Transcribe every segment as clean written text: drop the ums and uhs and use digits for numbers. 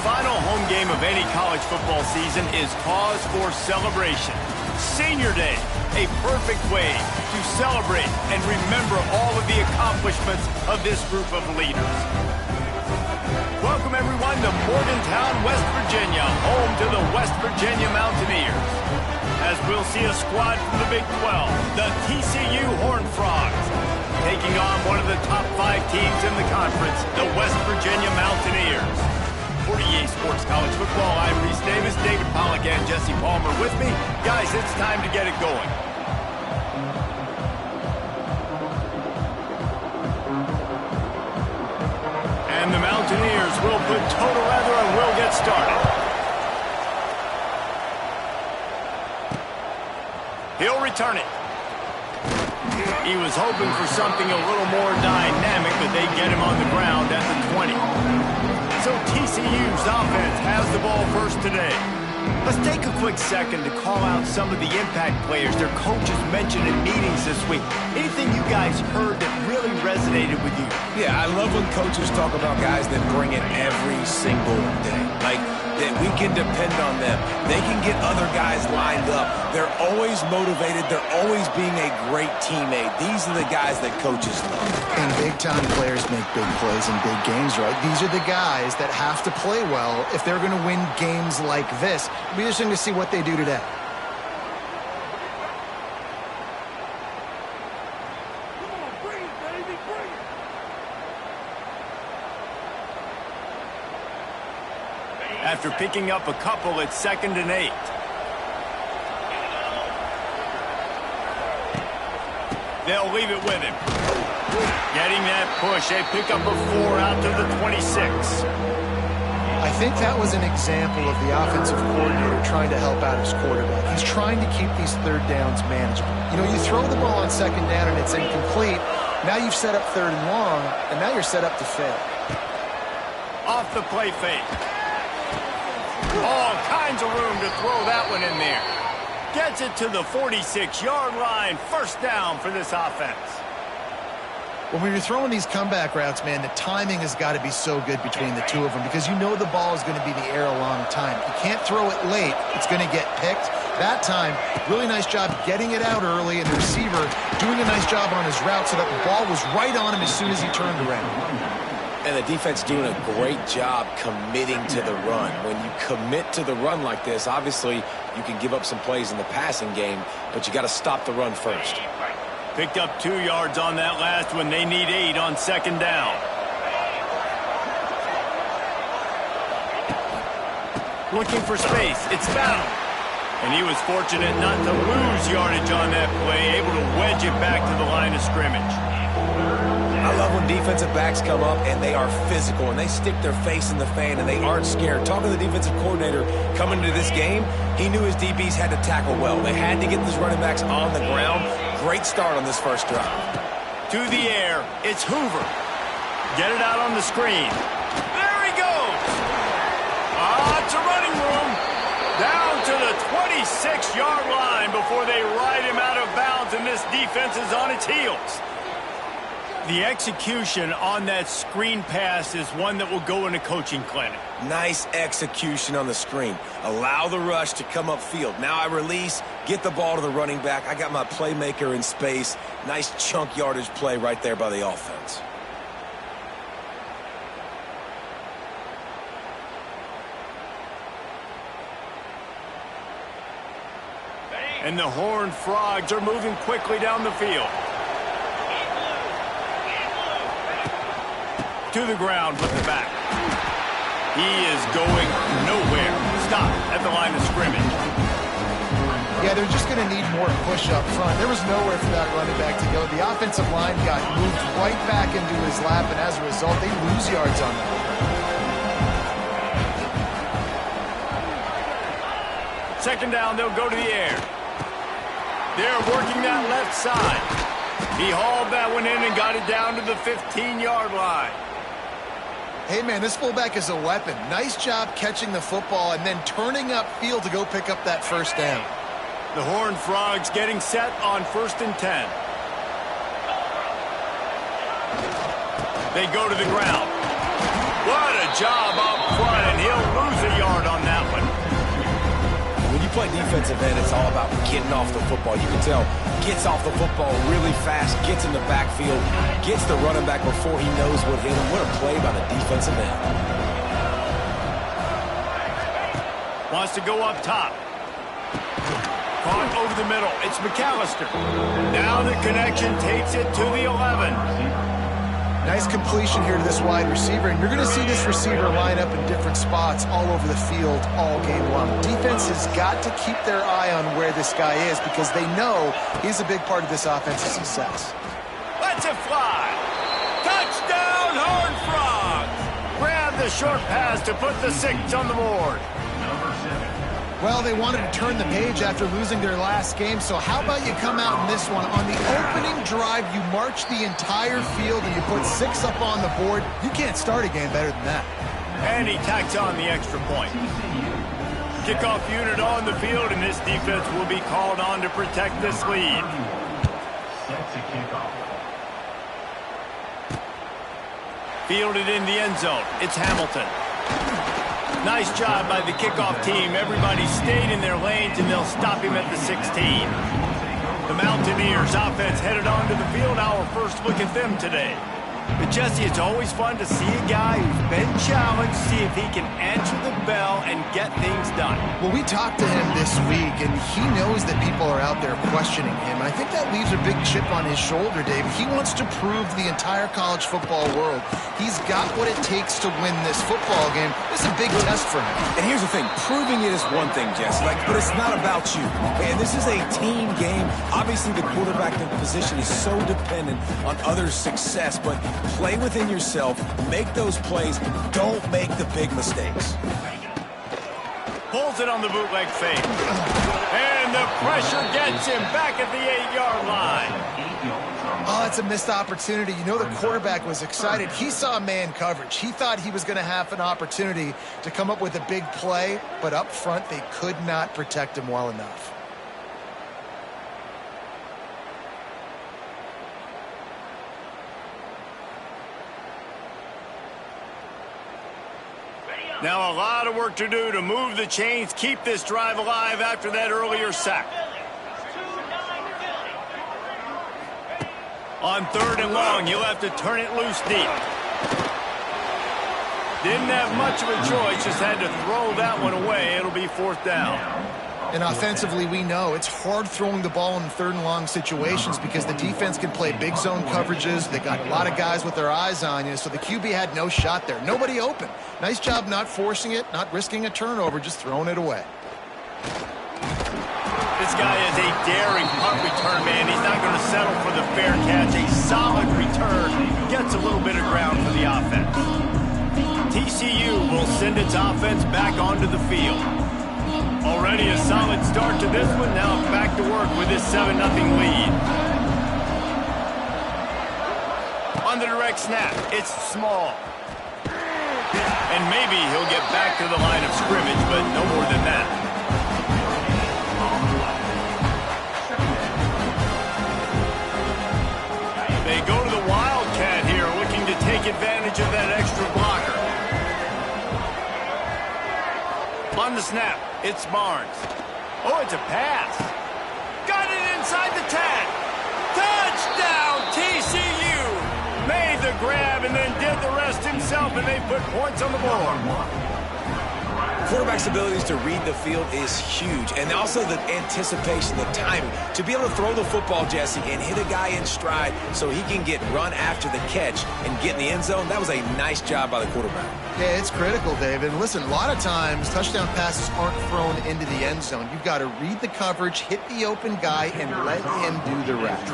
final home game of any college football season is cause for celebration. Senior Day, a perfect way to celebrate and remember all of the accomplishments of this group of leaders. Welcome, everyone, to Morgantown, West Virginia, home to the West Virginia Mountaineers. As we'll see a squad from the Big 12, the TCU Horned Frogs, taking on one of the top 5 teams in the conference, the West Virginia Mountaineers. For EA Sports College Football, I'm Reese Davis, David Pollack, and Jesse Palmer with me. Guys, it's time to get it going. And the Mountaineers will put total leather and will get started. He'll return it. He was hoping for something a little more dynamic, but they get him on the ground at the 20. So TCU's offense has the ball first today. Let's take a quick second to call out some of the impact players their coaches mentioned in meetings this week. Anything you guys heard that really resonated with you? Yeah, I love when coaches talk about guys that bring it every single day. Like, that we can depend on them. They can get other guys lined up. They're always motivated. They're always being a great teammate. These are the guys that coaches love. And big-time players make big plays in big games, right? These are the guys that have to play well if they're going to win games like this. It'll be interesting to see what they do today. After picking up a couple, it's 2nd and 8. They'll leave it with him. Getting that push. They pick up a 4 out to the 26. I think that was an example of the offensive coordinator trying to help out his quarterback. He's trying to keep these third downs manageable. You know, you throw the ball on 2nd down and it's incomplete. Now you've set up 3rd and long, and now you're set up to fail. Off the play fake. All kinds of room to throw that one in there. Gets it to the 46-yard line. 1st down for this offense. Well, when you're throwing these comeback routes, man, the timing has got to be so good between the two of them because you know the ball is going to be in the air a long time. You can't throw it late. It's going to get picked. That time, really nice job getting it out early, and the receiver doing a nice job on his route so that the ball was right on him as soon as he turned around. And the defense doing a great job committing to the run. When you commit to the run like this, obviously you can give up some plays in the passing game, but you got to stop the run first. Picked up 2 yards on that last one. They need 8 on 2nd down. Looking for space. It's found. And he was fortunate not to lose yardage on that play, able to wedge it back to the line of scrimmage. I love when defensive backs come up and they are physical and they stick their face in the fan and they aren't scared. Talking to the defensive coordinator coming into this game, he knew his DBs had to tackle well. They had to get these running backs on the ground. Great start on this first drive. To the air, it's Hoover. Get it out on the screen. There he goes. It's a running room. Down to the 26-yard line before they ride him out of bounds, and this defense is on its heels. The execution on that screen pass is one that will go in a coaching clinic. Nice execution on the screen. Allow the rush to come upfield. Now I release, get the ball to the running back. I got my playmaker in space. Nice chunk yardage play right there by the offense. And the Horned Frogs are moving quickly down the field. To the ground with the back. He is going nowhere. Stop at the line of scrimmage. Yeah, they're just going to need more push up front. There was nowhere for that running back to go. The offensive line got moved right back into his lap, and as a result, they lose yards on that. 2nd down, they'll go to the air. They're working that left side. He hauled that one in and got it down to the 15-yard line. Hey, man, this fullback is a weapon. Nice job catching the football and then turning upfield to go pick up that 1st down. The Horned Frogs getting set on 1st and 10. They go to the ground. What a job up front, and He'll lose a yard on that one. When you play defensive end, it's all about getting off the football. You can tell, gets off the football really fast, gets in the backfield, gets the running back before he knows what hit him. What a play by the defensive end. Wants to go up top. Caught over the middle. It's McAllister. Now the connection takes it to the 11. Nice completion here to this wide receiver, and you're going to see this receiver line up in different spots all over the field all game long. Defense has got to keep their eye on where this guy is because they know he's a big part of this offensive success. Let's it fly. Touchdown, Horned Frogs. Grab the short pass to put the 6 on the board. Well, they wanted to turn the page after losing their last game, so how about you come out in this one? On the opening drive, you march the entire field and you put 6 up on the board. You can't start a game better than that. And he tacks on the extra point. Kickoff unit on the field, and this defense will be called on to protect this lead. Fielded in the end zone. It's Hamilton. Nice job by the kickoff team. Everybody stayed in their lanes, and they'll stop him at the 16. The Mountaineers offense headed onto the field. Our first look at them today. But, Jesse, it's always fun to see a guy who's been challenged, see if he can answer the bell and get things done. Well, we talked to him this week, and he knows that people are out there questioning him. And I think that leaves a big chip on his shoulder, Dave. He wants to prove to the entire college football world he's got what it takes to win this football game. This is a big test for him. And here's the thing. Proving it is one thing, Jesse, but it's not about you. And this is a team game. Obviously, the quarterback position is so dependent on others' success, but play within yourself, make those plays, don't make the big mistakes. Pulls it on the bootleg fake. And the pressure gets him back at the 8-yard line. Oh, it's a missed opportunity. You know the quarterback was excited. He saw man coverage. He thought he was going to have an opportunity to come up with a big play, but up front they could not protect him well enough. Now a lot of work to do to move the chains, keep this drive alive after that earlier sack. On 3rd and long, you'll have to turn it loose deep. Didn't have much of a choice, just had to throw that one away. It'll be 4th down. And offensively, we know it's hard throwing the ball in 3rd and long situations because the defense can play big zone coverages. They got a lot of guys with their eyes on you, so the QB had no shot there. Nobody open. Nice job not forcing it, not risking a turnover, just throwing it away. This guy is a daring punt return, man. He's not going to settle for the fair catch. A solid return. Gets a little bit of ground for the offense. TCU will send its offense back onto the field. Already a solid start to this one. Now back to work with this 7-0 lead. On the direct snap, it's Small. And maybe he'll get back to the line of scrimmage, but no more than that. They go to the Wildcat here, looking to take advantage of that extra blocker. On the snap, it's Barnes. Oh, it's a pass. Got it inside the 10. Touchdown, TCU. Made the grab and then did the rest himself, and they put points on the board. Quarterback's abilities to read the field is huge, and also the anticipation, the timing. To be able to throw the football, Jesse, and hit a guy in stride so he can get run after the catch and get in the end zone, that was a nice job by the quarterback. Yeah, it's critical, David. And listen, a lot of times touchdown passes aren't thrown into the end zone. You've got to read the coverage, hit the open guy, and let him do the rest.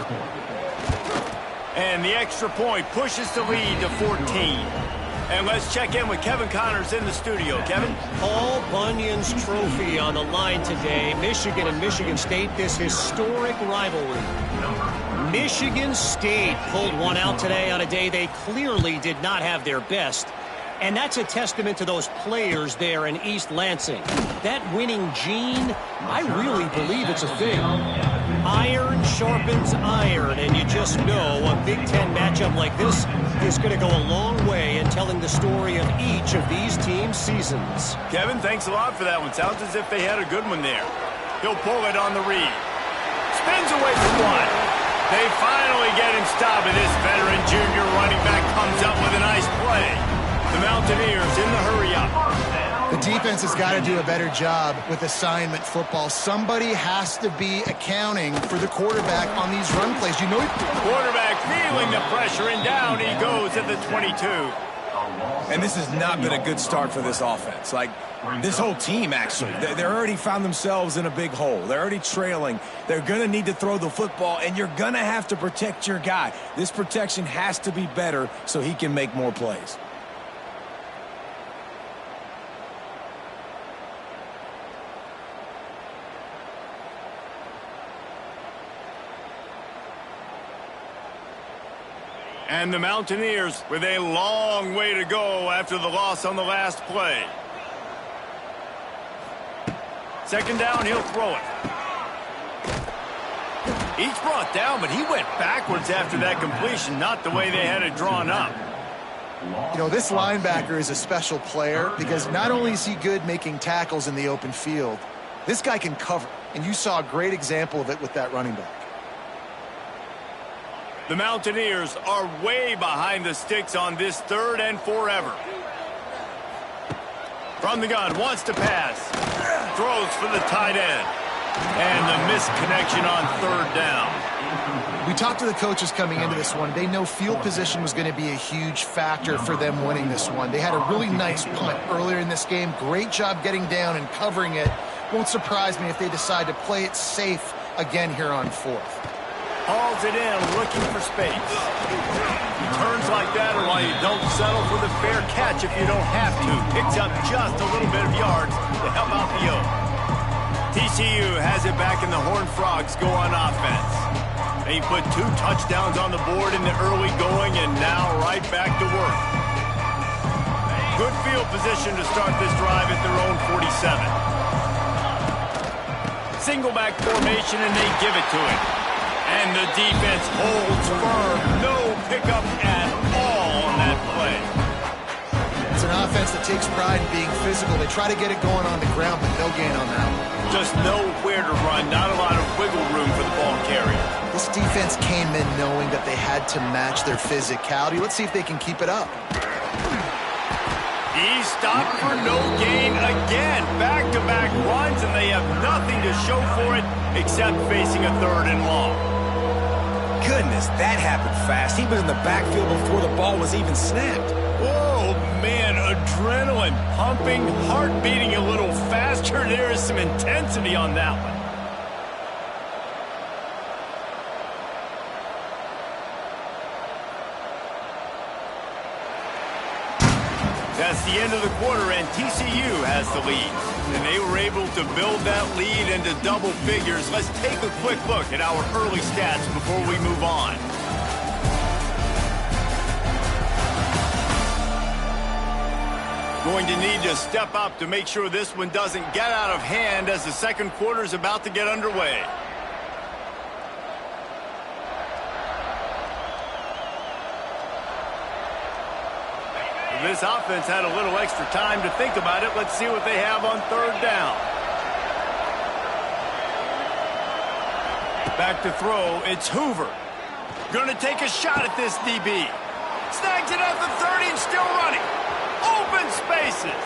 And the extra point pushes the lead to 14. And let's check in with Kevin Connors in the studio. Kevin? Paul Bunyan's trophy on the line today. Michigan and Michigan State, this historic rivalry. Michigan State pulled one out today on a day they clearly did not have their best. And that's a testament to those players there in East Lansing. That winning gene, I really believe it's a thing. Iron sharpens iron, and you just know a Big Ten matchup like this is going to go a long way in telling the story of each of these teams' seasons. Kevin, thanks a lot for that one. Sounds as if they had a good one there. He'll pull it on the read. Spins away from one. They finally get him stopped, and this veteran junior running back comes up with a nice play. The Mountaineers in the hurry-up. The defense has got to do a better job with assignment football. Somebody has to be accounting for the quarterback on these run plays. You know, quarterback feeling the pressure, and down he goes at the 22. And this has not been a good start for this offense. Like, this whole team, actually. They're already found themselves in a big hole. They're already trailing. They're going to need to throw the football, and you're going to have to protect your guy. This protection has to be better so he can make more plays. And the Mountaineers with a long way to go after the loss on the last play. Second down, he'll throw it. He's brought down, but he went backwards after that completion, not the way they had it drawn up. You know, this linebacker is a special player because not only is he good making tackles in the open field, this guy can cover. And you saw a great example of it with that running back. The Mountaineers are way behind the sticks on this 3rd and forever. From the gun, wants to pass. Throws for the tight end. And the missed connection on 3rd down. We talked to the coaches coming into this one. They know field position was going to be a huge factor for them winning this one. They had a really nice punt earlier in this game. Great job getting down and covering it. Won't surprise me if they decide to play it safe again here on 4th. Hauls it in, looking for space. Turns like that, or while you don't settle for the fair catch if you don't have to. Picks up just a little bit of yards to help out the Oak. TCU has it back, and the Horned Frogs go on offense. They put 2 touchdowns on the board in the early going, and now right back to work. Good field position to start this drive at their own 47. Single back formation, and they give it to him. And the defense holds firm. No pickup at all on that play. It's an offense that takes pride in being physical. They try to get it going on the ground, but no gain on that one. Just nowhere to run. Not a lot of wiggle room for the ball carrier. This defense came in knowing that they had to match their physicality. Let's see if they can keep it up. He stopped for no gain again. Back-to-back runs, and they have nothing to show for it except facing a 3rd and long. Goodness, that happened fast. He was in the backfield before the ball was even snapped. Oh, man, adrenaline pumping, heart beating a little faster. There is some intensity on that one. That's the end of the quarter, and TCU has the lead. And they were able to build that lead into double figures. Let's take a quick look at our early stats before we move on. Going to need to step up to make sure this one doesn't get out of hand as the second quarter is about to get underway. This offense had a little extra time to think about it. Let's see what they have on 3rd down. Back to throw, it's Hoover. Gonna take a shot at this DB. Snags it at the 30 and still running. Open spaces.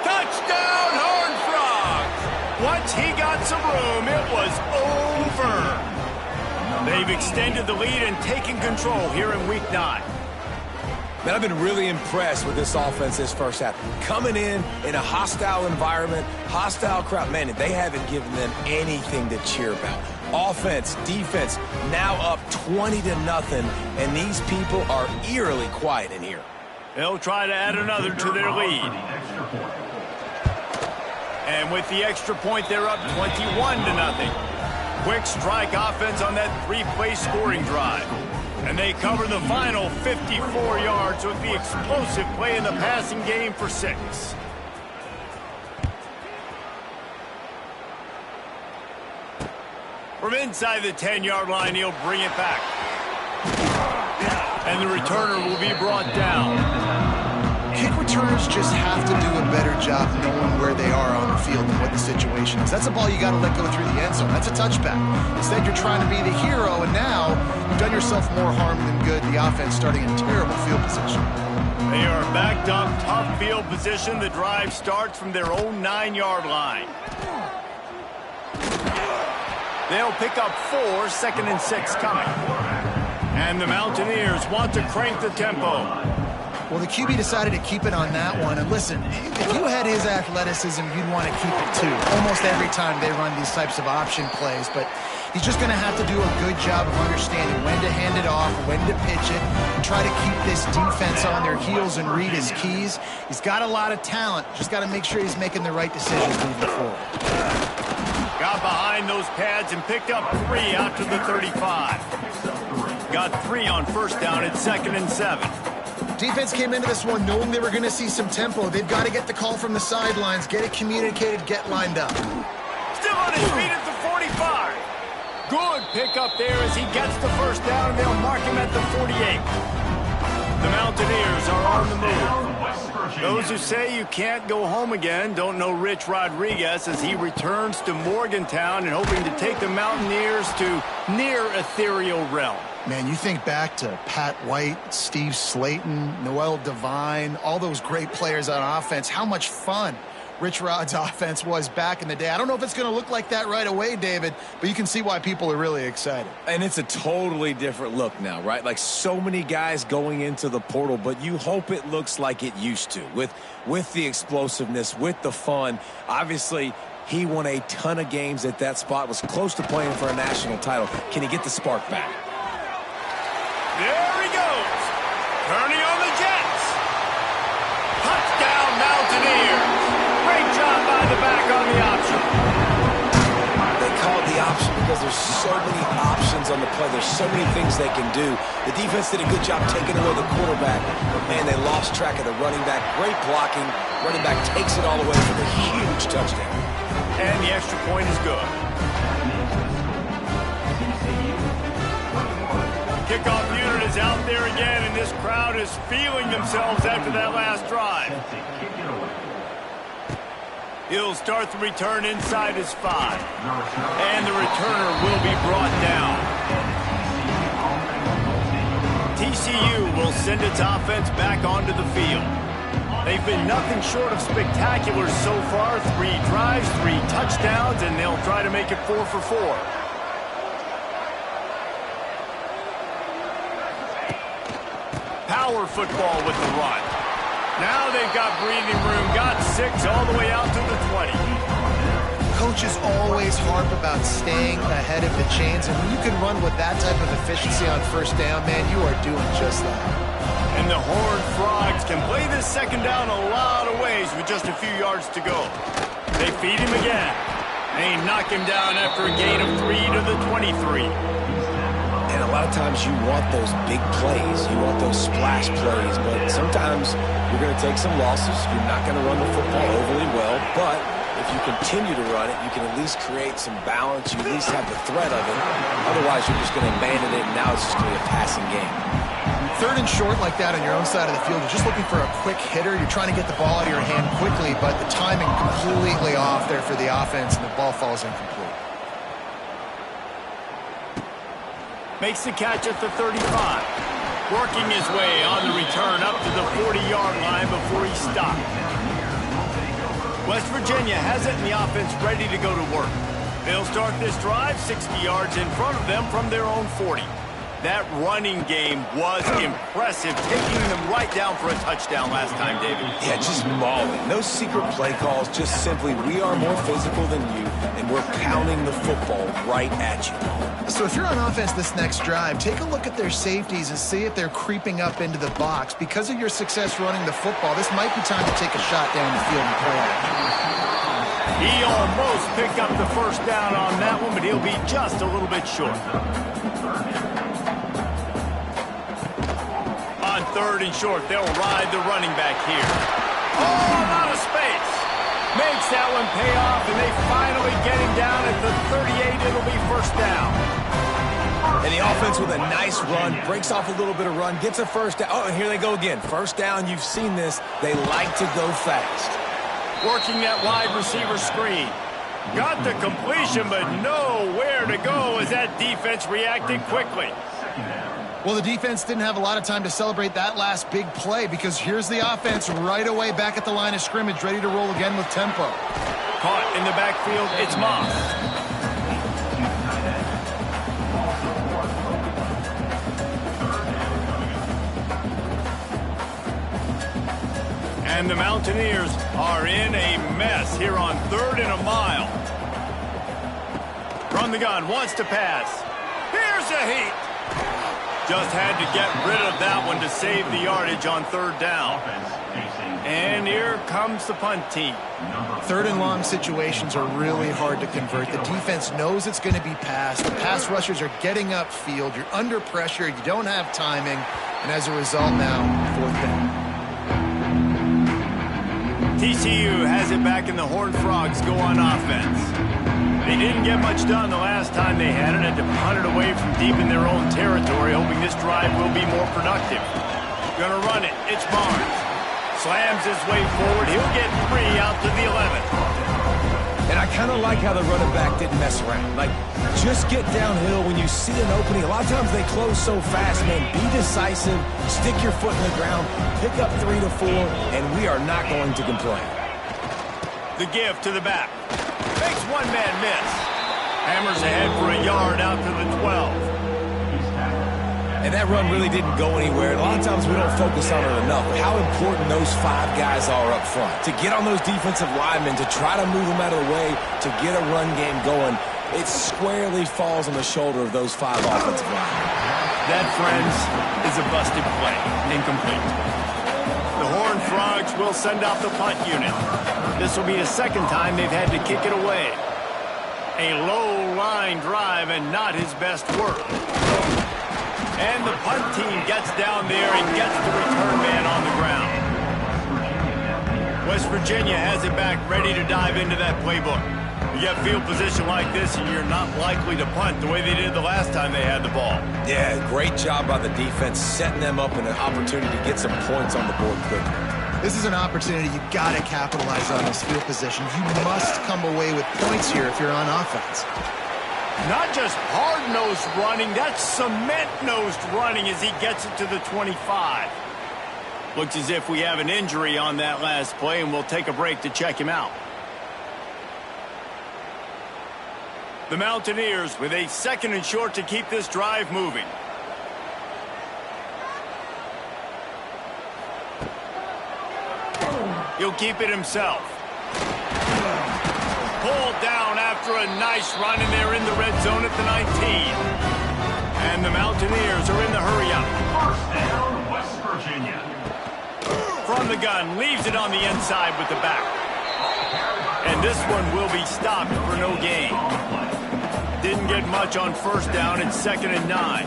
Touchdown, Horned Frogs. Once he got some room, it was over. They've extended the lead and taken control here in Week 9. Man, I've been really impressed with this offense this first half. Coming in a hostile environment, hostile crowd, man, they haven't given them anything to cheer about. Offense, defense, now up 20-0, and these people are eerily quiet in here. They'll try to add another to their lead. And with the extra point, they're up 21-0. Quick strike offense on that 3-play scoring drive. And they cover the final 54 yards with the explosive play in the passing game for 6. From inside the 10-yard line, he'll bring it back. And the returner will be brought down. Kick returners just have to do a better job knowing where they are on the field and what the situation is. That's a ball you got to let go through the end zone. That's a touchback. Instead, you're trying to be the hero, and now you've done yourself more harm than good. The offense starting in terrible field position. They are backed up, tough field position. The drive starts from their own 9-yard line. They'll pick up 4, 2nd and 6 coming. And the Mountaineers want to crank the tempo. Well, the QB decided to keep it on that one. And listen, if you had his athleticism, you'd want to keep it too. Almost every time they run these types of option plays. But he's just going to have to do a good job of understanding when to hand it off, when to pitch it, and try to keep this defense on their heels and read his keys. He's got a lot of talent. Just got to make sure he's making the right decisions moving forward. Got behind those pads and picked up 3 out to the 35. Got 3 on first down at 2nd and 7. Defense came into this one knowing they were going to see some tempo. They've got to get the call from the sidelines, get it communicated, get lined up. Still on his feet at the 45. Good pickup there as he gets the first down, and they'll mark him at the 48. The Mountaineers are on the move. Those who say you can't go home again don't know Rich Rodriguez as he returns to Morgantown and hoping to take the Mountaineers to near ethereal realm. Man, you think back to Pat White, Steve Slayton, Noel Devine, all those great players on offense. How much fun Rich Rod's offense was back in the day. I don't know if it's going to look like that right away, David, but you can see why people are really excited. And it's a totally different look now, right? Like so many guys going into the portal, but you hope it looks like it used to with the explosiveness, with the fun. Obviously, he won a ton of games at that spot, was close to playing for a national title. Can he get the spark back? There he goes. Turning on the Jets. Touchdown Mountaineers. Great job by the back on the option. They call it the option because there's so many options on the play. There's so many things they can do. The defense did a good job taking away the quarterback. But, man, they lost track of the running back. Great blocking. Running back takes it all away for the huge touchdown. And the extra point is good. Kickoff unit is out there again, and this crowd is feeling themselves after that last drive. He'll start the return inside his 5. And the returner will be brought down. TCU will send its offense back onto the field. They've been nothing short of spectacular so far. 3 drives, 3 touchdowns, and they'll try to make it 4 for 4. Power football with the run. Now they've got breathing room, got 6 all the way out to the 20. Coaches always harp about staying ahead of the chains, and when you can run with that type of efficiency on first down, man, you are doing just that. And the Horned Frogs can play this second down a lot of ways with just a few yards to go. They feed him again. They knock him down after a gain of 3 to the 23. And a lot of times you want those big plays. You want those splash plays. But sometimes you're going to take some losses. You're not going to run the football overly well. But if you continue to run it, you can at least create some balance. You at least have the threat of it. Otherwise, you're just going to abandon it, and now it's just going to be a passing game. 3rd and short like that on your own side of the field, you're just looking for a quick hitter. You're trying to get the ball out of your hand quickly, but the timing completely off there for the offense, and the ball falls incomplete. Makes the catch at the 35. Working his way on the return up to the 40-yard line before he stopped. West Virginia has it in the offense ready to go to work. They'll start this drive 60 yards in front of them from their own 40. That running game was impressive, taking them right down for a touchdown last time, David. Yeah, just mauling. No secret play calls, just simply we are more physical than you, and we're pounding the football right at you. So if you're on offense this next drive, take a look at their safeties and see if they're creeping up into the box. Because of your success running the football, this might be time to take a shot down the field and play it. He almost picked up the first down on that one, but he'll be just a little bit short. On 3rd and short, they'll ride the running back here. Oh, out of space. Makes that one pay off, and they finally get him down at the 38. It'll be first down. And the offense with a nice run, breaks off a little bit of run, gets a first down. Oh, and here they go again. First down, you've seen this. They like to go fast. Working that wide receiver screen. Got the completion, but nowhere to go as that defense reacted quickly. Well, the defense didn't have a lot of time to celebrate that last big play because here's the offense right away back at the line of scrimmage, ready to roll again with tempo. Caught in the backfield, it's Moss. And the Mountaineers are in a mess here on 3rd and a mile. From the gun, wants to pass. Here's a heat. Just had to get rid of that one to save the yardage on 3rd down. And here comes the punt team. 3rd and long situations are really hard to convert. The defense knows it's going to be passed. The pass rushers are getting upfield. You're under pressure. You don't have timing. And as a result now, 4th down. TCU has it back and the Horned Frogs go on offense. They didn't get much done the last time they had it, had to punt it away from deep in their own territory, hoping this drive will be more productive. Gonna run it. It's Barnes. Slams his way forward. He'll get 3 out to the 11th. And I kind of like how the running back didn't mess around. Like, just get downhill when you see an opening. A lot of times they close so fast, man. Be decisive. Stick your foot in the ground. Pick up 3 to 4, and we are not going to complain. The give to the back. Makes one man miss. Hammers ahead for a yard out to the 12. And that run really didn't go anywhere. And a lot of times we don't focus on it enough. But how important those 5 guys are up front. To get on those defensive linemen, to try to move them out of the way, to get a run game going, it squarely falls on the shoulder of those 5 offensive linemen. That, friends, is a busted play. Incomplete. The Horned Frogs will send out the punt unit. This will be the 2nd time they've had to kick it away. A low-line drive and not his best work. And the punt team gets down there and gets the return man on the ground. West Virginia has it back, ready to dive into that playbook. You get field position like this and you're not likely to punt the way they did the last time they had the ball. Yeah, great job by the defense, setting them up in an opportunity to get some points on the board quickly. This is an opportunity you've got to capitalize on this field position. You must come away with points here if you're on offense. Not just hard-nosed running, that's cement-nosed running as he gets it to the 25. Looks as if we have an injury on that last play, and we'll take a break to check him out. The Mountaineers with a 2nd and short to keep this drive moving. He'll keep it himself. Pulled down after a nice run, and they're in the red zone at the 19. And the Mountaineers are in the hurry-up. 1st down, West Virginia. From the gun, leaves it on the inside with the back. And this one will be stopped for no gain. Didn't get much on 1st down. It's 2nd and 9.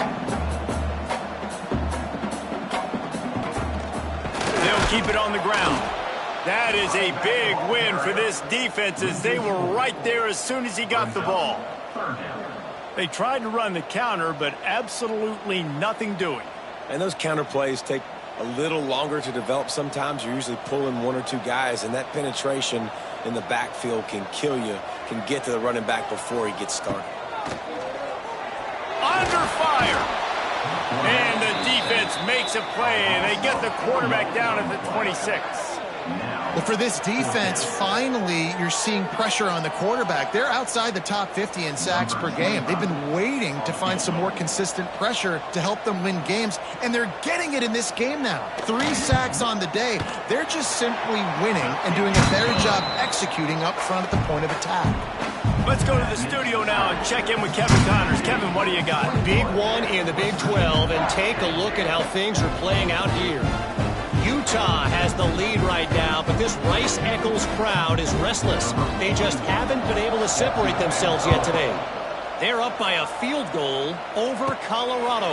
They'll keep it on the ground. That is a big win for this defense as they were right there as soon as he got the ball. They tried to run the counter, but absolutely nothing doing. And those counter plays take a little longer to develop sometimes. You're usually pulling 1 or 2 guys, and that penetration in the backfield can kill you, can get to the running back before he gets started. Under fire. And the defense makes a play, and they get the quarterback down at the 26. Well, for this defense, finally, you're seeing pressure on the quarterback. They're outside the top 50 in sacks per game. They've been waiting to find some more consistent pressure to help them win games, and they're getting it in this game now. 3 sacks on the day. They're just simply winning and doing a better job executing up front at the point of attack. Let's go to the studio now and check in with Kevin Connors. Kevin, what do you got? Big one in the Big 12, and take a look at how things are playing out here. Utah has the lead right now, but this Rice-Eccles crowd is restless. They just haven't been able to separate themselves yet today. They're up by a field goal over Colorado.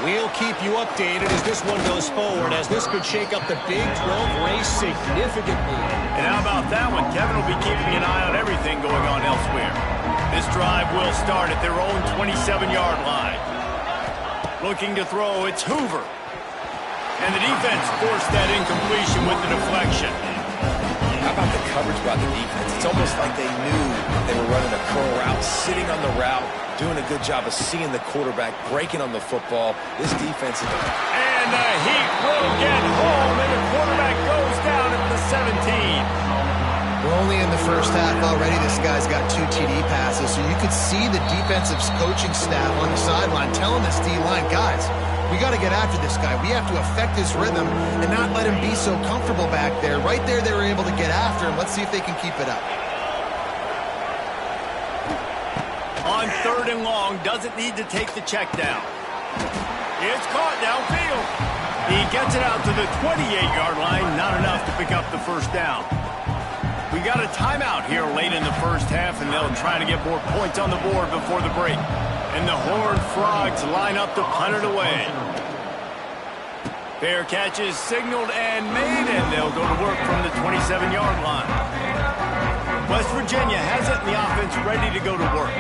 We'll keep you updated as this one goes forward, as this could shake up the Big 12 race significantly. And how about that one? Kevin will be keeping an eye on everything going on elsewhere. This drive will start at their own 27-yard line. Looking to throw, it's Hoover. And the defense forced that incompletion with the deflection. How about the coverage by the defense? It's almost like they knew they were running a curl route, sitting on the route, doing a good job of seeing the quarterback, breaking on the football. This defense is... And the Heat will get home, and the quarterback goes down at the 17. We're only in the first half already. This guy's got 2 TD passes, so you could see the defensive coaching staff on the sideline telling this D-line, guys, we got to get after this guy. We have to affect his rhythm and not let him be so comfortable back there. Right there, they were able to get after him. Let's see if they can keep it up. On 3rd and long, doesn't need to take the check down. It's caught downfield. He gets it out to the 28-yard line. Not enough to pick up the first down. We got a timeout here late in the first half, and they'll try to get more points on the board before the break. And the Horned Frogs line up to punt it away. Fair catch is signaled and made, and they'll go to work from the 27-yard line. West Virginia has it, and the offense ready to go to work.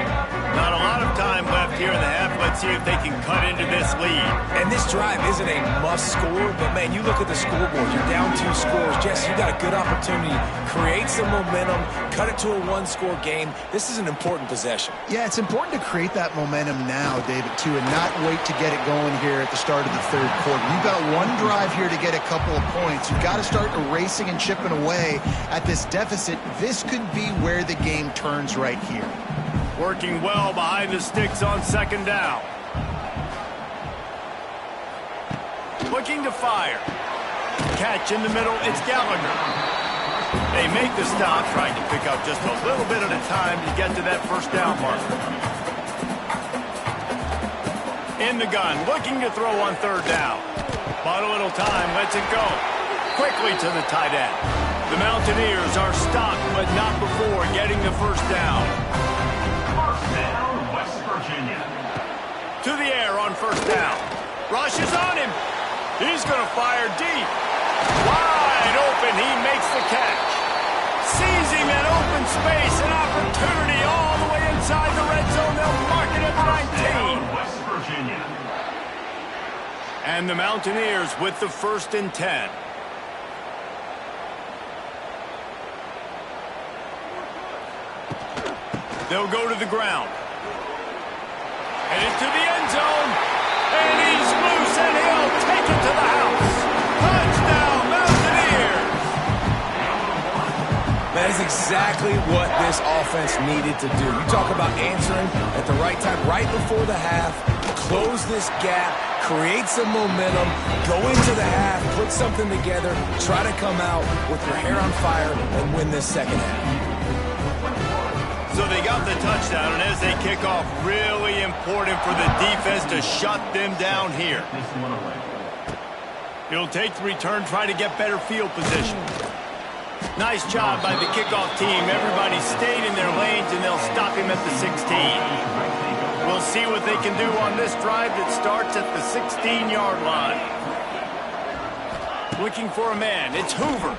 Not a lot of time left here in the half. Let's see if they can cut into this lead. And this drive isn't a must score, but man, you look at the scoreboard, you're down 2 scores. Jesse, you got a good opportunity. Create some momentum, cut it to a 1-score game. This is an important possession. Yeah, it's important to create that momentum now, David, too, and not wait to get it going here at the start of the 3rd quarter. You've got one drive here to get a couple of points. You've got to start erasing and chipping away at this deficit. This could be where the game turns right here. Working well behind the sticks on 2nd down. Looking to fire. Catch in the middle, it's Gallagher. They make the stop, trying to pick up just a little bit at a time to get to that first down marker. In the gun, looking to throw on 3rd down. But a little time, lets it go. Quickly to the tight end. The Mountaineers are stopped, but not before getting the first down. Down, West Virginia. To the air on 1st down. Rush is on him. He's going to fire deep. Wide open, he makes the catch. Seizing that open space, an opportunity all the way inside the red zone. They'll mark it at the 19. West Virginia. And the Mountaineers with the 1st and 10. They'll go to the ground. And into the end zone. And he's loose, and he'll take it to the house. Touchdown, Mountaineers! That is exactly what this offense needed to do. You talk about answering at the right time, right before the half, close this gap, create some momentum, go into the half, put something together, try to come out with your hair on fire and win this 2nd half. So they got the touchdown, and as they kick off, really important for the defense to shut them down here. He'll take the return, try to get better field position. Nice job by the kickoff team. Everybody stayed in their lanes, and they'll stop him at the 16. We'll see what they can do on this drive that starts at the 16-yard line. Looking for a man. It's Hoover.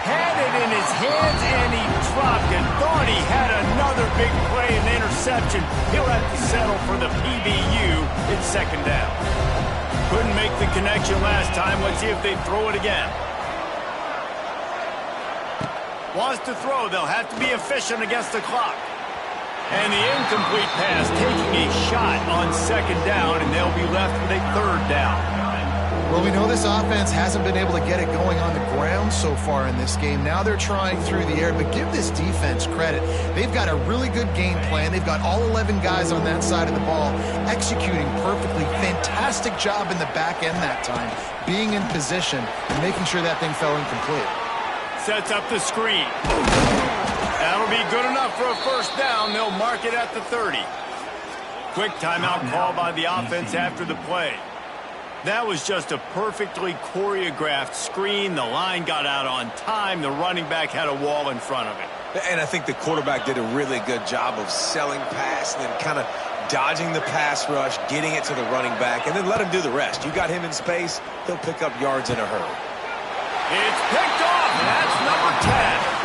Had it in his hands, and he dropped it. Thought he had another big play and interception. He'll have to settle for the PBU. It's 2nd down. Couldn't make the connection last time. Let's see if they throw it again. Wants to throw. They'll have to be efficient against the clock. And the incomplete pass taking a shot on 2nd down, and they'll be left with a 3rd down. Well, we know this offense hasn't been able to get it going on the ground so far in this game. Now they're trying through the air, but give this defense credit. They've got a really good game plan. They've got all 11 guys on that side of the ball executing perfectly. Fantastic job in the back end that time, being in position and making sure that thing fell incomplete. Sets up the screen. That'll be good enough for a 1st down. They'll mark it at the 30. Quick timeout call by the offense after the play. That was just a perfectly choreographed screen. The line got out on time. The running back had a wall in front of it. And I think the quarterback did a really good job of selling pass and then kind of dodging the pass rush, getting it to the running back, and then let him do the rest. You got him in space, he'll pick up yards in a hurry. It's picked off, and that's number 10.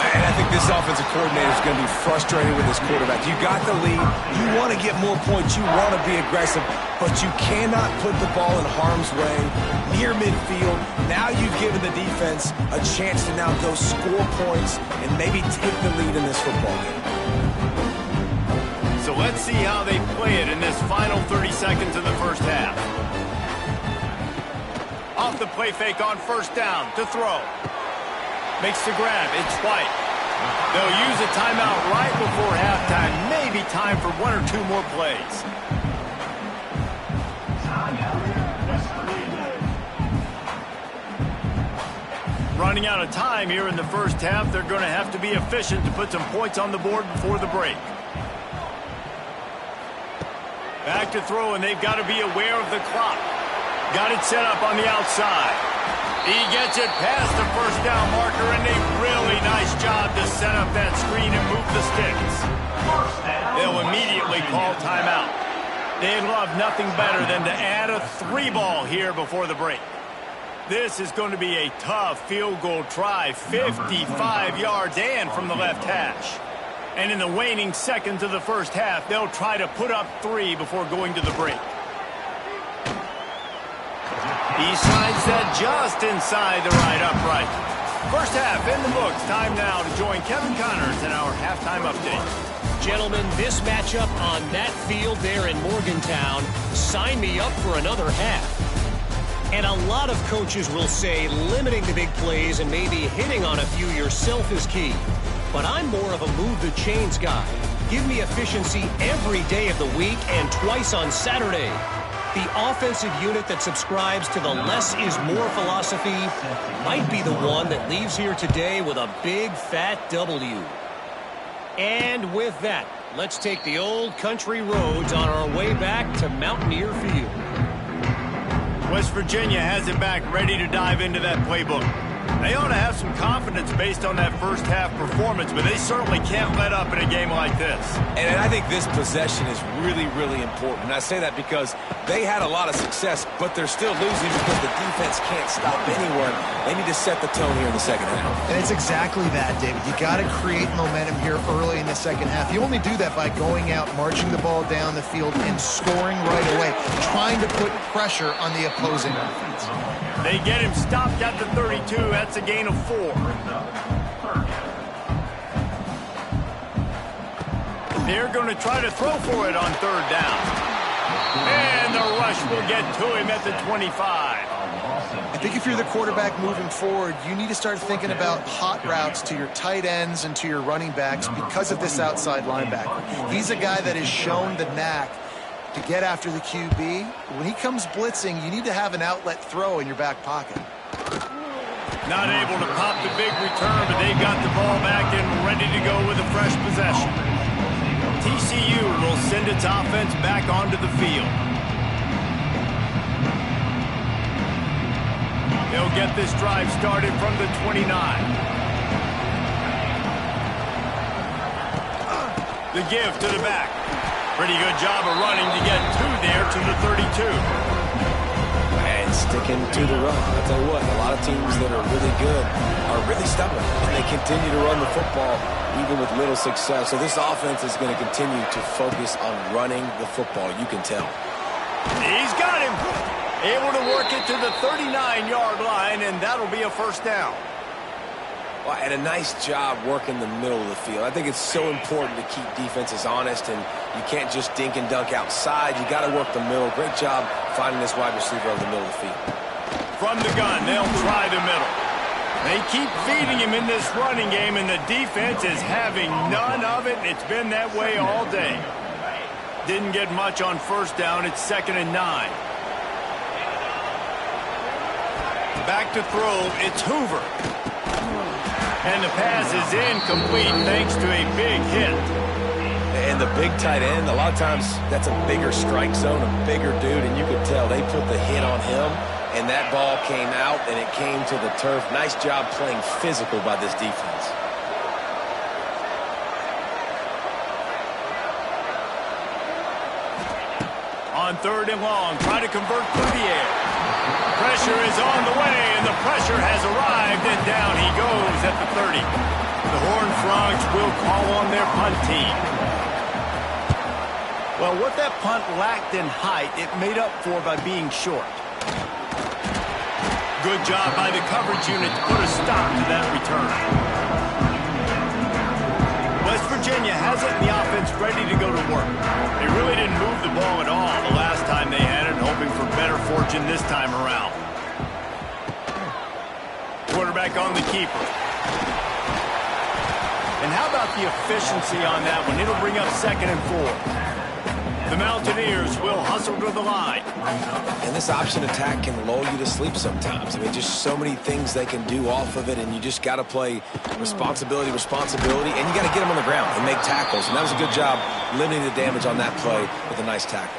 And I think this offensive coordinator is going to be frustrated with his quarterback. You got the lead. You want to get more points. You want to be aggressive, but you cannot put the ball in harm's way near midfield. Now you've given the defense a chance to now go score points and maybe take the lead in this football game. So let's see how they play it in this final 30 seconds of the first half. Off the play fake on first down to throw. Makes the grab. It's White. They'll use a timeout right before halftime. Maybe time for one or two more plays. Running out of time here in the first half. They're going to have to be efficient to put some points on the board before the break. Back to throw, and they've got to be aware of the clock. Got it set up on the outside. He gets it past the first down marker, and a really nice job to set up that screen and move the sticks. They'll immediately call timeout. They'd love nothing better than to add a 3-ball here before the break. This is going to be a tough field goal try, 55 yards and from the left hash. And in the waning seconds of the first half, they'll try to put up 3 before going to the break. He slides that just inside the right upright. First half in the books. Time now to join Kevin Connors in our halftime update. Gentlemen, this matchup on that field there in Morgantown, sign me up for another half. And a lot of coaches will say limiting the big plays and maybe hitting on a few yourself is key. But I'm more of a move the chains guy. Give me efficiency every day of the week and twice on Saturday. The offensive unit that subscribes to the less is more philosophy might be the one that leaves here today with a big fat W. And with that, let's take the old country roads on our way back to Mountaineer Field. West Virginia has it back, ready to dive into that playbook. They ought to have some confidence based on that first half performance, but they certainly can't let up in a game like this. And I think this possession is really, really important. And I say that because they had a lot of success, but they're still losing because the defense can't stop anyone. They need to set the tone here in the second half. And it's exactly that, David. You got to create momentum here early in the second half. You only do that by going out, marching the ball down the field, and scoring right away, trying to put pressure on the opposing offense. They get him stopped at the 32. That's a gain of 4. They're going to try to throw for it on third down. And the rush will get to him at the 25. I think if you're the quarterback moving forward, you need to start thinking about hot routes to your tight ends and to your running backs because of this outside linebacker. He's a guy that has shown the knack to get after the QB. When he comes blitzing, you need to have an outlet throw in your back pocket. Not able to pop the big return, but they got the ball back and ready to go with a fresh possession. TCU will send its offense back onto the field. They'll get this drive started from the 29. The give to the back. Pretty good job of running to get 2 there to the 32. And sticking to the run. I'll tell you what, a lot of teams that are really good are really stubborn. And they continue to run the football even with little success. So this offense is going to continue to focus on running the football. You can tell. He's got him. Able to work it to the 39-yard line, and that'll be a first down. Well, and a nice job working the middle of the field. I think it's so important to keep defenses honest, and you can't just dink and dunk outside. You got to work the middle. Great job finding this wide receiver over the middle of the field. From the gun, they'll try the middle. They keep feeding him in this running game, and the defense is having none of it. It's been that way all day. Didn't get much on first down. It's 2nd and 9. Back to throw. It's Hoover. And the pass is incomplete thanks to a big hit. And the big tight end, a lot of times that's a bigger strike zone, a bigger dude, and you could tell they put the hit on him, and that ball came out, and it came to the turf. Nice job playing physical by this defense. On 3rd and long, try to convert through the air. Pressure is on the way, and the pressure has arrived, and down he goes at the 30. The Horned Frogs will call on their punt team. Well, what that punt lacked in height, it made up for by being short. Good job by the coverage unit to put a stop to that return. West Virginia has it in the offense ready to go to work. They really didn't move the ball at all the last time they had it, hoping for better fortune this time around. Quarterback on the keeper. And how about the efficiency on that one? It'll bring up 2nd and 4. The Mountaineers will hustle to the line. And this option attack can lull you to sleep sometimes. I mean, just so many things they can do off of it, and you just got to play responsibility, and you got to get them on the ground and make tackles. And that was a good job limiting the damage on that play with a nice tackle.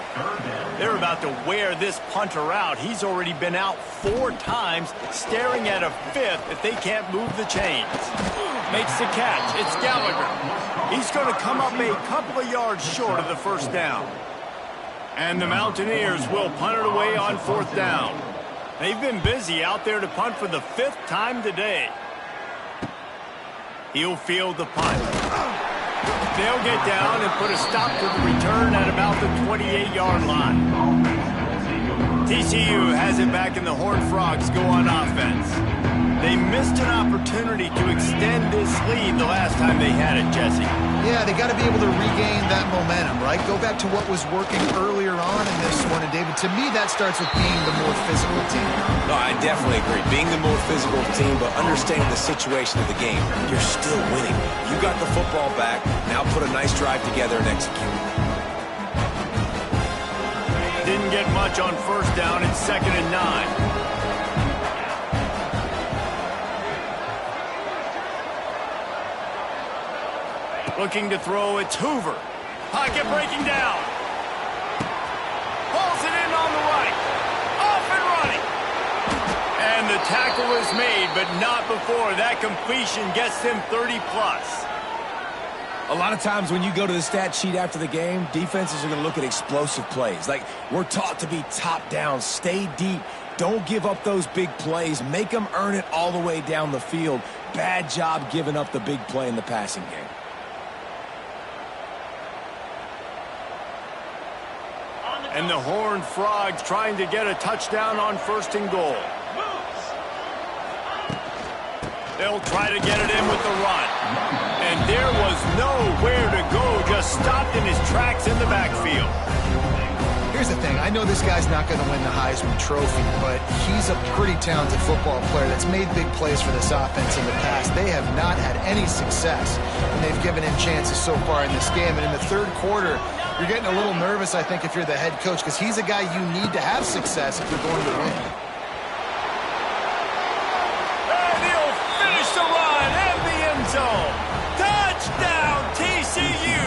They're about to wear this punter out. He's already been out 4 times, staring at a 5th if they can't move the chains. Makes the catch. It's Gallagher. He's going to come up a couple of yards short of the first down. And the Mountaineers will punt it away on 4th down. They've been busy out there to punt for the 5th time today. He'll field the punt. They'll get down and put a stop to the return at about the 28-yard line. TCU has it back, and the Horned Frogs go on offense. They missed an opportunity to extend this lead the last time they had it, Jesse. Yeah, they got to be able to regain that momentum, right? Go back to what was working earlier on in this one. And, David, to me, that starts with being the more physical team. No, I definitely agree. Being the more physical team, but understanding the situation of the game. You're still winning. You got the football back. Now put a nice drive together and execute. Didn't get much on 1st down. It's 2nd and 9. Looking to throw, it's Hoover. Pocket breaking down. Pulls it in on the right. Off and running. And the tackle is made, but not before. That completion gets them 30-plus. A lot of times when you go to the stat sheet after the game, defenses are going to look at explosive plays. Like, we're taught to be top down, stay deep. Don't give up those big plays. Make them earn it all the way down the field. Bad job giving up the big play in the passing game. And the Horned Frogs trying to get a touchdown on 1st and goal. They'll try to get it in with the run. And there was nowhere to go, just stopped in his tracks in the backfield. Here's the thing. I know this guy's not going to win the Heisman Trophy, but he's a pretty talented football player that's made big plays for this offense in the past. They have not had any success when they've given him chances so far in this game. And in the 3rd quarter, you're getting a little nervous, I think, if you're the head coach, because he's a guy you need to have success if you're going to win. And he'll finish the run and the end zone. Touchdown, TCU!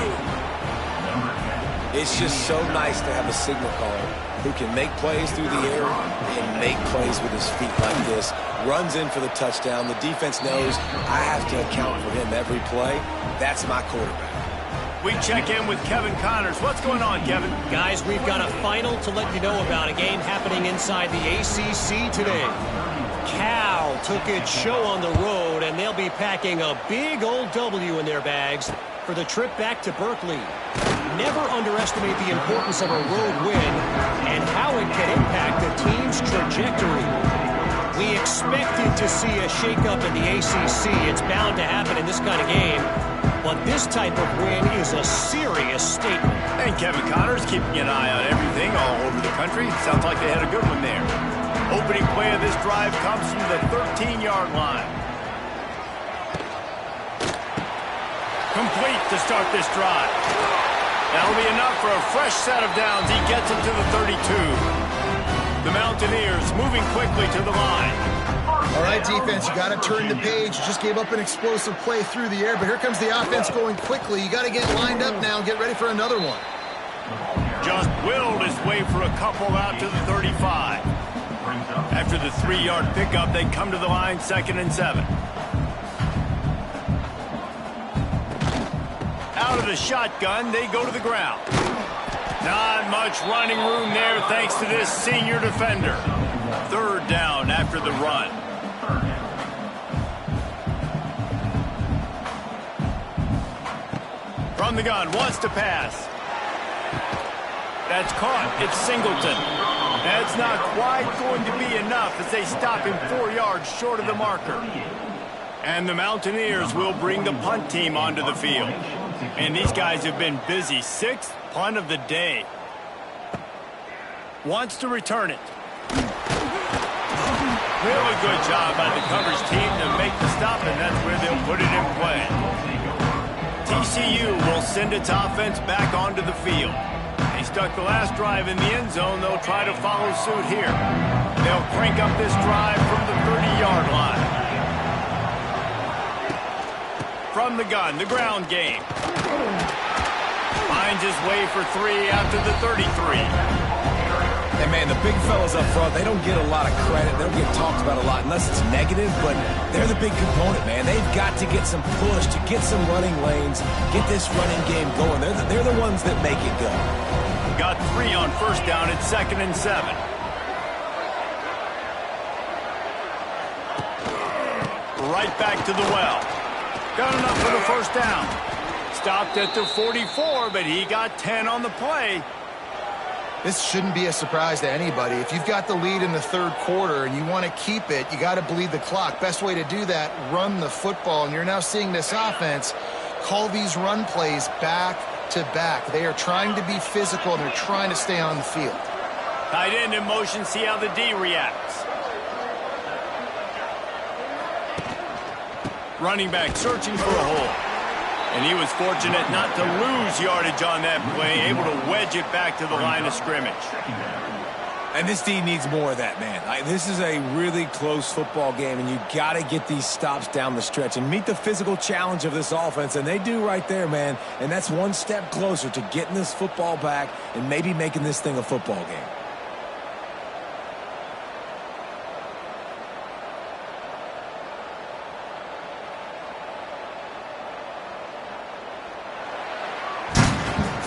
It's just so nice to have a signal caller who can make plays through the air and make plays with his feet like this. Runs in for the touchdown. The defense knows I have to account for him every play. That's my quarterback. We check in with Kevin Connors. What's going on, Kevin? Guys, we've got a final to let you know about, a game happening inside the ACC today. Cal took its show on the road, and they'll be packing a big old W in their bags for the trip back to Berkeley. Never underestimate the importance of a road win and how it can impact a team's trajectory. We expected to see a shakeup in the ACC. It's bound to happen in this kind of game. But this type of win is a serious statement. And Kevin Connors keeping an eye on everything all over the country. Sounds like they had a good one there. Opening play of this drive comes from the 13-yard line. Complete to start this drive. That'll be enough for a fresh set of downs. He gets it to the 32. The Mountaineers moving quickly to the line. All right, defense, you got to turn the page. You just gave up an explosive play through the air, but here comes the offense going quickly. You got to get lined up now and get ready for another one. Just willed his way for a couple out to the 35. After the 3-yard pickup, they come to the line, 2nd and 7. Out of the shotgun, they go to the ground. Not much running room there thanks to this senior defender. 3rd down after the run. From the gun, wants to pass. That's caught. It's Singleton. That's not quite going to be enough as they stop him 4 yards short of the marker. And the Mountaineers will bring the punt team onto the field. And these guys have been busy. 6th punt of the day. Wants to return it. Really good job by the coverage team to make the stop, and that's where they'll put it in play. TCU will send its offense back onto the field. They stuck the last drive in the end zone. They'll try to follow suit here. They'll crank up this drive from the 30-yard line. From the gun, the ground game. Finds his way for 3 after the 33. And, man, the big fellas up front, they don't get a lot of credit. They don't get talked about a lot unless it's negative, but they're the big component, man. They've got to get some push, to get some running lanes, get this running game going. They're the ones that make it go. Got 3 on first down at 2nd and 7. Right back to the well. Got enough for the first down. Stopped at the 44, but he got 10 on the play. This shouldn't be a surprise to anybody. If you've got the lead in the third quarter and you want to keep it, you got to bleed the clock. Best way to do that, run the football. And you're now seeing this offense call these run plays back to back. They are trying to be physical, and they're trying to stay on the field. Tight end in motion, see how the D reacts. Running back searching for a hole. And he was fortunate not to lose yardage on that play, able to wedge it back to the line of scrimmage. And this D needs more of that, man. This is a really close football game, and you got to get these stops down the stretch and meet the physical challenge of this offense, and they do right there, man. And that's one step closer to getting this football back and maybe making this thing a football game.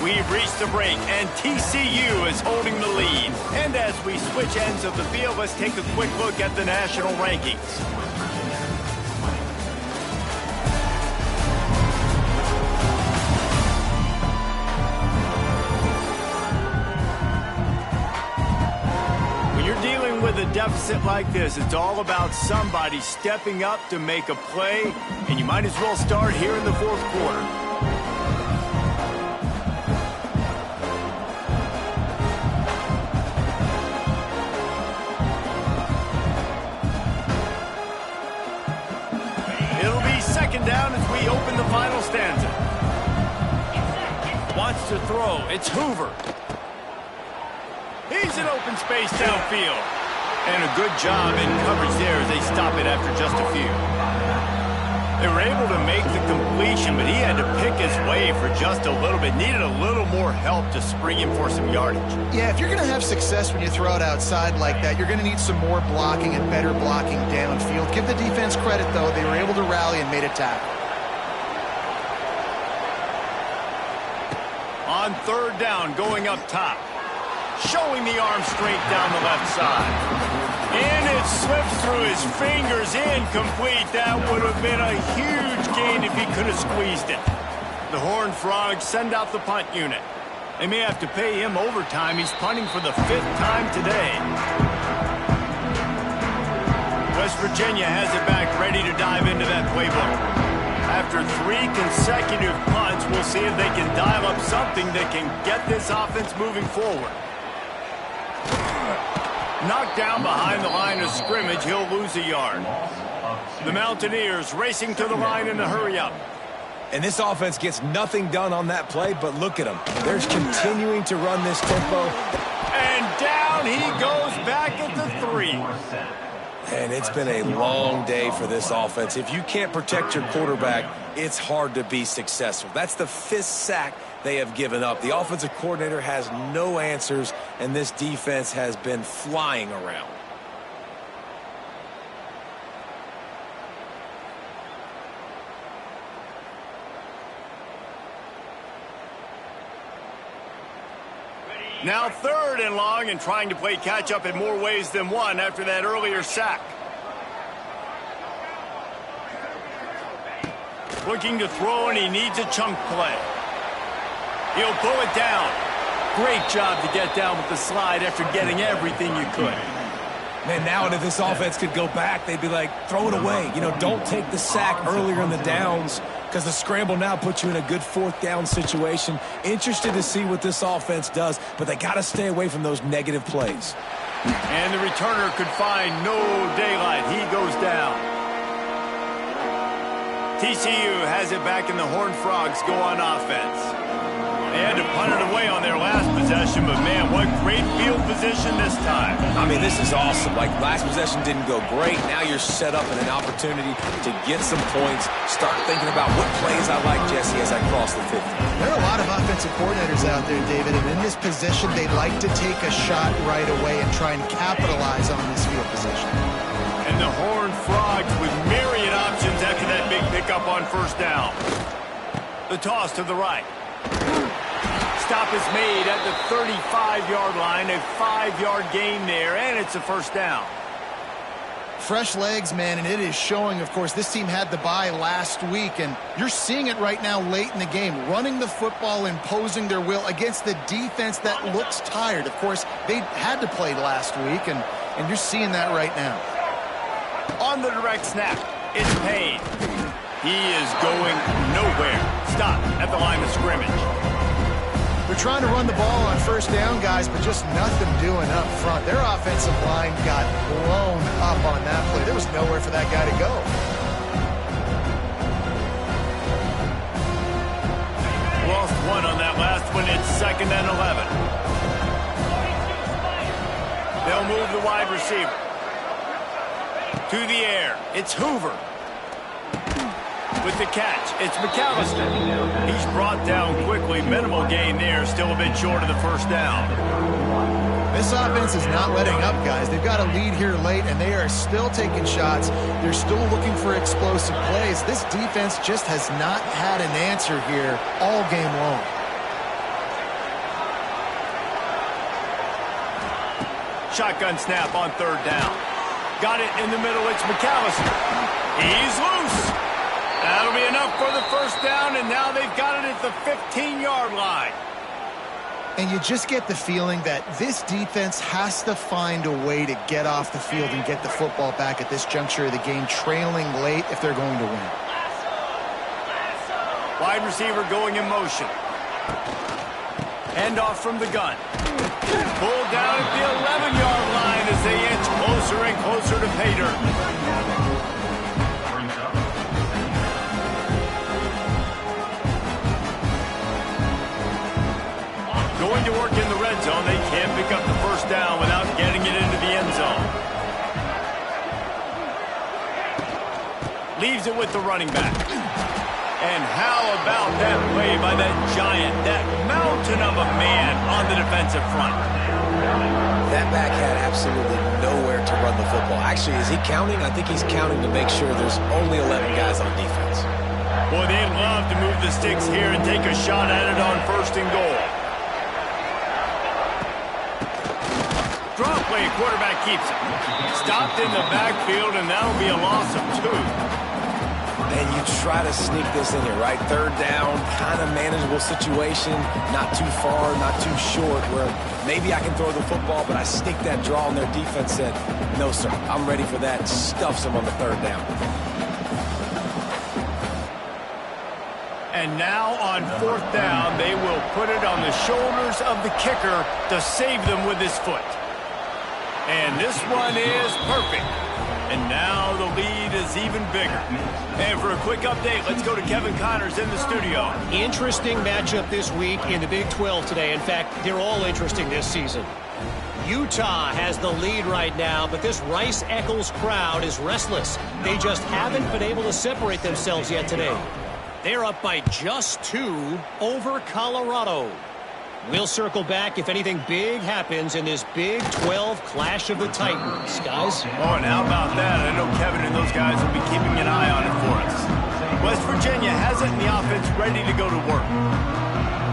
We've reached the break, and TCU is holding the lead. And as we switch ends of the field, let's take a quick look at the national rankings. When you're dealing with a deficit like this, it's all about somebody stepping up to make a play, and you might as well start here in the fourth quarter. Down as we open the final stanza. Wants to throw. It's Hoover. He's in open space downfield. And a good job in coverage there as they stop it after just a few. They were able to make the completion, but he had to pick his way for just a little bit. Needed a little more help to spring him for some yardage. Yeah, if you're going to have success when you throw it outside like that, you're going to need some more blocking and better blocking downfield. Give the defense credit, though. They were able to rally and made a tackle. On third down, going up top. Showing the arm strength down the left side. And it slips through his fingers, incomplete. That would have been a huge gain if he could have squeezed it. The Horned Frogs send out the punt unit. They may have to pay him overtime. He's punting for the 5th time today. West Virginia has it back, ready to dive into that playbook. After 3 consecutive punts, we'll see if they can dial up something that can get this offense moving forward. Knocked down behind the line of scrimmage, he'll lose a yard. The Mountaineers racing to the line in a hurry-up. And this offense gets nothing done on that play, but look at them. They're continuing to run this tempo. And down he goes back at the 3. And it's been a long day for this offense. If you can't protect your quarterback, it's hard to be successful. That's the 5th sack they have given up. The offensive coordinator has no answers, and this defense has been flying around. Now 3rd and long, and trying to play catch-up in more ways than one after that earlier sack. Looking to throw, and he needs a chunk play. He'll pull it down. Great job to get down with the slide after getting everything you could. Man, now if this offense could go back, they'd be like, throw it away. You know, don't take the sack earlier in the downs because the scramble now puts you in a good fourth down situation. Interested to see what this offense does, but they got to stay away from those negative plays. And the returner could find no daylight. He goes down. TCU has it back, and the Horned Frogs go on offense. They had to punt it away on their last possession, but man, what great field position this time. I mean, this is awesome. Like, last possession didn't go great. Now you're set up in an opportunity to get some points. Start thinking about what plays I like, Jesse, as I cross the 50. There are a lot of offensive coordinators out there, David, and in this position, they like to take a shot right away and try and capitalize on this field position. And the Horned Frogs with myriad options after that big pickup on first down. The toss to the right. Stop is made at the 35-yard line, a 5-yard gain there, and it's a first down. Fresh legs, man, and it is showing, of course. This team had the bye last week, and you're seeing it right now late in the game, running the football, imposing their will against the defense that looks tired. Of course, they had to play last week, and you're seeing that right now. On the direct snap, it's Payne. He is going nowhere. Stop at the line of scrimmage. They're trying to run the ball on first down, guys, but just nothing doing up front. Their offensive line got blown up on that play. There was nowhere for that guy to go. Lost one on that last one. It's 2nd and 11. They'll move the wide receiver. To the air. It's Hoover. With the catch, it's McAllister. He's brought down quickly. Minimal gain there. Still a bit short of the first down. This offense is not letting up, guys. They've got a lead here late, and they are still taking shots. They're still looking for explosive plays. This defense just has not had an answer here all game long. Shotgun snap on third down. Got it in the middle. It's McAllister. He's loose. That'll be enough for the first down, and now they've got it at the 15-yard line. And you just get the feeling that this defense has to find a way to get off the field and get the football back at this juncture of the game, trailing late if they're going to win. Wide receiver going in motion. Handoff from the gun. Pulled down at the 11-yard line as they inch closer and closer to pay dirt. Going to work in the red zone. They can't pick up the first down without getting it into the end zone. Leaves it with the running back. And how about that play by that giant, that mountain of a man on the defensive front? That back had absolutely nowhere to run the football. Actually, is he counting? I think he's counting to make sure there's only 11 guys on defense. Boy, they'd love to move the sticks here and take a shot at it on 1st and goal. Drop play, quarterback keeps it. Stopped in the backfield, and that'll be a loss of 2. And you try to sneak this in here, right? Third down, kind of manageable situation. Not too far, not too short, where maybe I can throw the football, but I sneak that draw, and their defense said, no, sir, I'm ready for that. Stuffs them on the 3rd down. And now on 4th down, they will put it on the shoulders of the kicker to save them with his foot. And this one is perfect. And now the lead is even bigger. And for a quick update, let's go to Kevin Connors in the studio. Interesting matchup this week in the Big 12 today. In fact, they're all interesting this season. Utah has the lead right now, but this Rice-Eccles crowd is restless. They just haven't been able to separate themselves yet today. They're up by just 2 over Colorado. We'll circle back if anything big happens in this Big 12 Clash of the Titans, guys. Oh, and how about that? I know Kevin and those guys will be keeping an eye on it for us. West Virginia has it in the offense ready to go to work.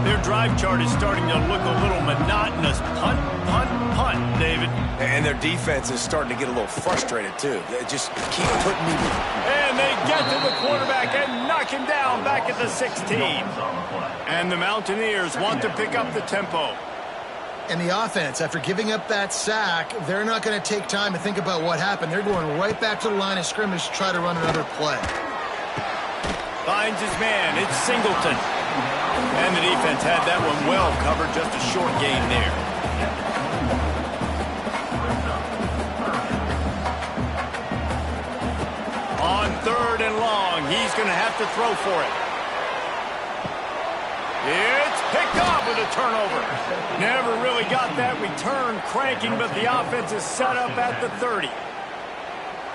Their drive chart is starting to look a little monotonous. Punt, punt, punt, David. And their defense is starting to get a little frustrated, too. They just keep putting me... And they get to the quarterback and knock him down back at the 16. And the Mountaineers want to pick up the tempo. And the offense, after giving up that sack, they're not going to take time to think about what happened. They're going right back to the line of scrimmage to try to run another play. Finds his man. It's Singleton. And the defense had that one well covered. Just a short gain there. On 3rd and long, he's going to have to throw for it. It's picked off with a turnover. Never really got that return cranking, but the offense is set up at the 30.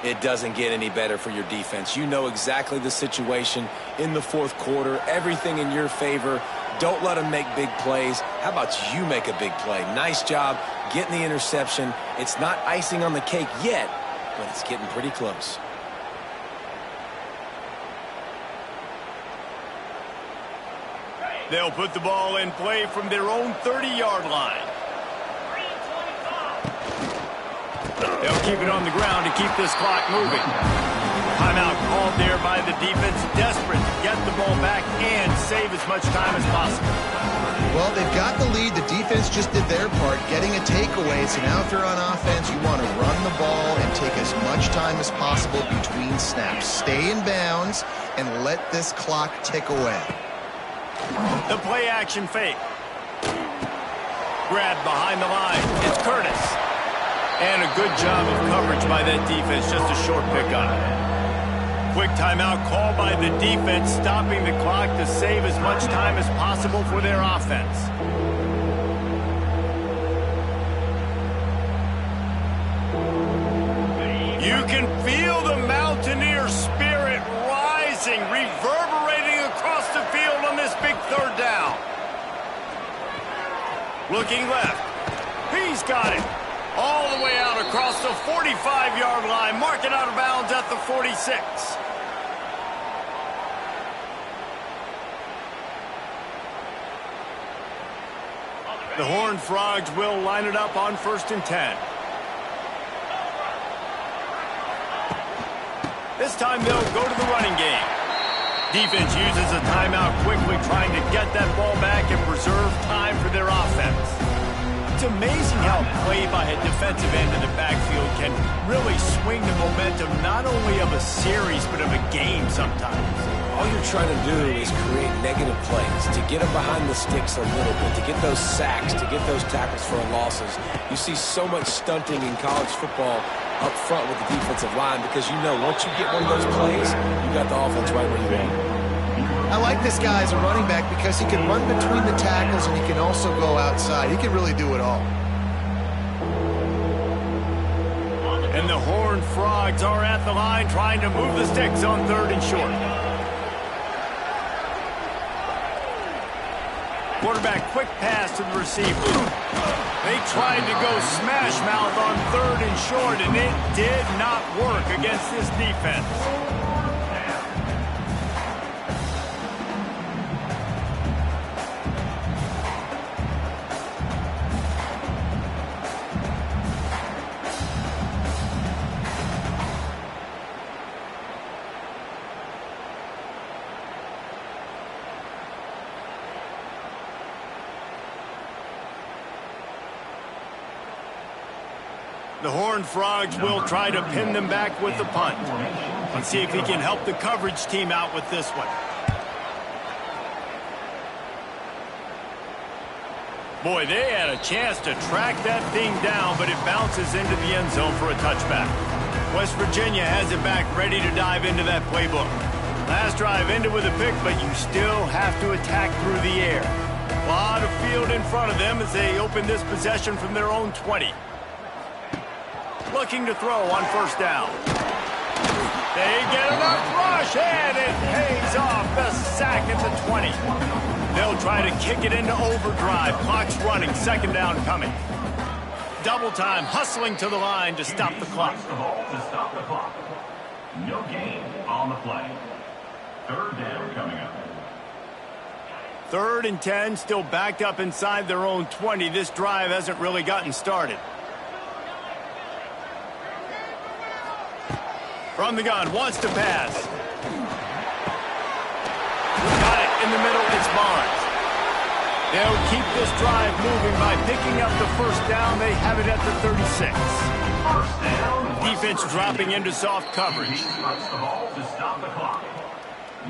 It doesn't get any better for your defense. You know exactly the situation in the 4th quarter. Everything in your favor. Don't let them make big plays. How about you make a big play? Nice job getting the interception. It's not icing on the cake yet, but it's getting pretty close. They'll put the ball in play from their own 30-yard line. They'll keep it on the ground to keep this clock moving. Timeout called there by the defense, desperate to get the ball back and save as much time as possible. Well, they've got the lead. The defense just did their part, getting a takeaway. So now if they're on offense, you want to run the ball and take as much time as possible between snaps. Stay in bounds and let this clock tick away. The play action fake. Grabbed behind the line. It's Curtis. And a good job of coverage by that defense. Just a short pickup. Quick timeout called by the defense, stopping the clock to save as much time as possible for their offense. You can feel the Mountaineer spirit rising, reverberating across the field on this big 3rd down. Looking left. He's got it. All the way out across the 45-yard line. Mark it out of bounds at the 46. The Horned Frogs will line it up on 1st and 10. This time they'll go to the running game. Defense uses a timeout quickly, trying to get that ball back and preserve time for their offense. It's amazing how play by a defensive end in the backfield can really swing the momentum not only of a series but of a game sometimes. All you're trying to do is create negative plays, to get them behind the sticks a little bit, to get those sacks, to get those tackles for losses. You see so much stunting in college football up front with the defensive line because you know once you get one of those plays, you got the offense right where you want. I like this guy as a running back because he can run between the tackles and he can also go outside. He can really do it all. And the Horned Frogs are at the line trying to move the sticks on 3rd and short. Quarterback quick pass to the receiver. They tried to go smash mouth on 3rd and short, and it did not work against this defense. The Horned Frogs will try to pin them back with the punt. Let's see if he can help the coverage team out with this one. Boy, they had a chance to track that thing down, but it bounces into the end zone for a touchback. West Virginia has it back, ready to dive into that playbook. Last drive ended with a pick, but you still have to attack through the air. A lot of field in front of them as they open this possession from their own 20. Looking to throw on 1st down. They get enough rush, and it pays off the sack at the 20. They'll try to kick it into overdrive. Clock's running, 2nd down coming. Double time, hustling to the line to stop the clock. No gain on the play. 3rd down coming up. 3rd and 10, still backed up inside their own 20. This drive hasn't really gotten started. From the gun, wants to pass. Got it in the middle, it's Barnes. They'll keep this drive moving by picking up the first down. They have it at the 36. First down. Defense dropping into soft coverage. He runs the ball to stop the clock.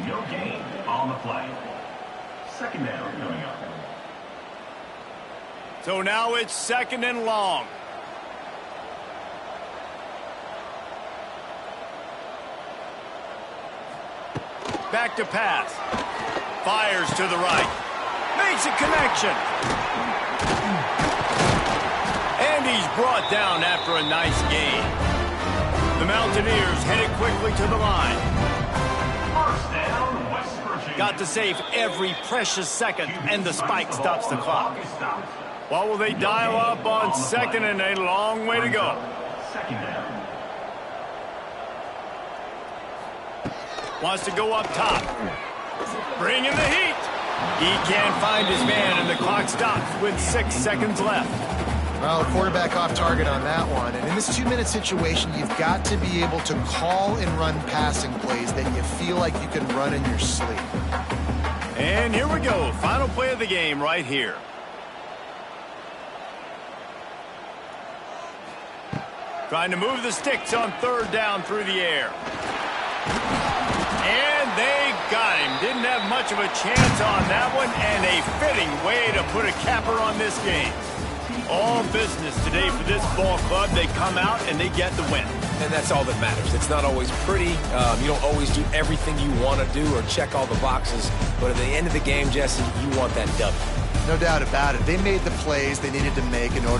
No gain on the play. Second down coming up. So now it's 2nd and long. Back to pass. Fires to the right. Makes a connection. And he's brought down after a nice gain. The Mountaineers headed quickly to the line. First down, West Virginia. Got to save every precious second, and the spike stops the clock. What will they dial up on 2nd and a long way to go? Second down. Wants to go up top. Bringing the heat. He can't find his man, and the clock stops with 6 seconds left. Well, the quarterback off target on that one. And in this 2-minute situation, you've got to be able to call and run passing plays that you feel like you can run in your sleep. And here we go. Final play of the game right here. Trying to move the sticks on 3rd down through the air. And they got him. Didn't have much of a chance on that one, and a fitting way to put a capper on this game. All business today for this ball club. They come out and they get the win. And that's all that matters. It's not always pretty. You don't always do everything you want to do or check all the boxes. But at the end of the game, Jesse, you want that W. No doubt about it. They made the plays they needed to make in order